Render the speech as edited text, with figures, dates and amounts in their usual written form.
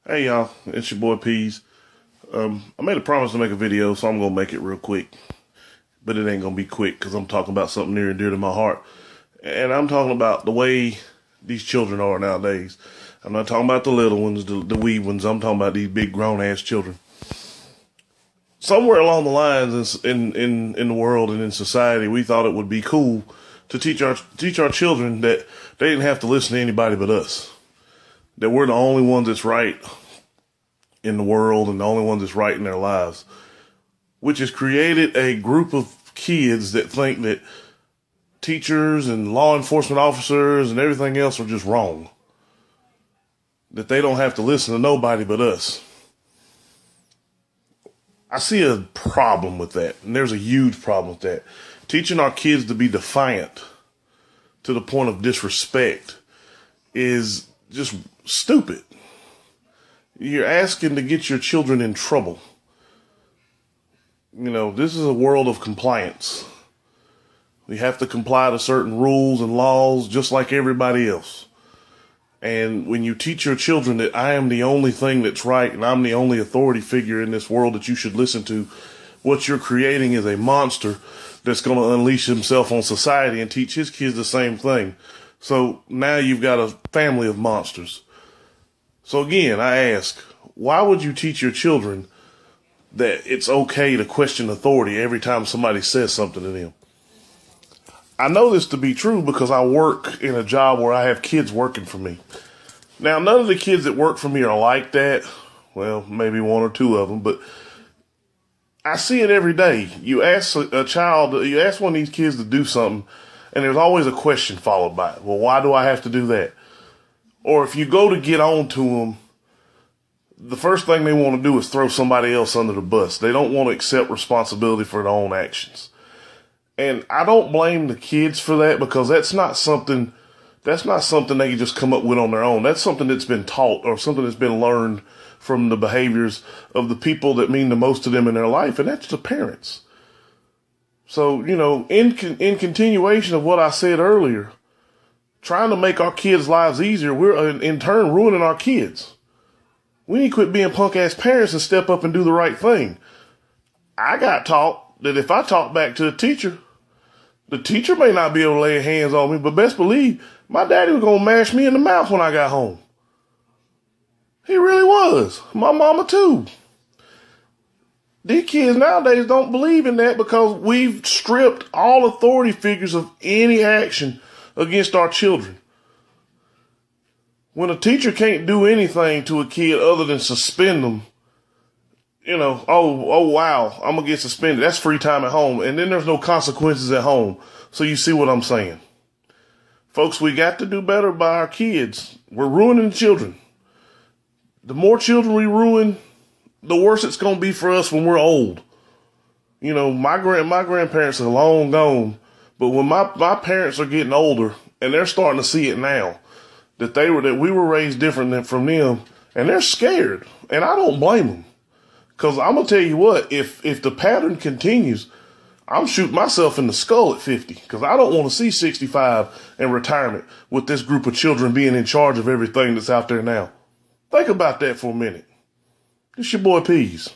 Hey y'all, it's your boy Peas. I made a promise to make a video, so I'm gonna make it real quick. But it ain't gonna be quick because I'm talking about something near and dear to my heart. And I'm talking about the way these children are nowadays. I'm not talking about the little ones, the wee ones. I'm talking about these big grown ass children. Somewhere along the lines in the world and in society, we thought it would be cool to teach our children that they didn't have to listen to anybody but us. That we're the only ones that's right in the world and the only ones that's right in their lives, which has created a group of kids that think that teachers and law enforcement officers and everything else are just wrong. That they don't have to listen to nobody but us. I see a problem with that, and there's a huge problem with that. Teaching our kids to be defiant to the point of disrespect is just stupid. You're asking to get your children in trouble. You know, this is a world of compliance. We have to comply to certain rules and laws just like everybody else. And when you teach your children that I am the only thing that's right and I'm the only authority figure in this world that you should listen to, what you're creating is a monster that's going to unleash himself on society and teach his kids the same thing. So now you've got a family of monsters. So again, I ask, why would you teach your children that it's okay to question authority every time somebody says something to them? I know this to be true because I work in a job where I have kids working for me. Now, none of the kids that work for me are like that. Well, maybe one or two of them, but I see it every day. You ask you ask one of these kids to do something, and there's always a question followed by it. Well, why do I have to do that? Or if you go to get on to them, the first thing they want to do is throw somebody else under the bus. They don't want to accept responsibility for their own actions. And I don't blame the kids for that because that's not something they can just come up with on their own. That's something that's been taught or something that's been learned from the behaviors of the people that mean the most to them in their life, and that's the parents. So, you know, in continuation of what I said earlier, trying to make our kids' lives easier, we're in turn ruining our kids. We need to quit being punk-ass parents and step up and do the right thing. I got taught that if I talk back to the teacher may not be able to lay hands on me, but best believe my daddy was going to mash me in the mouth when I got home. He really was. My mama too. These kids nowadays don't believe in that because we've stripped all authority figures of any action against our children. When a teacher can't do anything to a kid other than suspend them, you know, oh wow, I'm going to get suspended. That's free time at home. And then there's no consequences at home. So you see what I'm saying. Folks, we got to do better by our kids. We're ruining children. The more children we ruin, the worse it's going to be for us when we're old. You know, my grandparents are long gone, but when my parents are getting older and they're starting to see it now, that we were raised different from them, and they're scared, and I don't blame them. Because I'm going to tell you what, if the pattern continues, I'm shooting myself in the skull at 50 because I don't want to see 65 and retirement with this group of children being in charge of everything that's out there now. Think about that for a minute. It's your boy Peas.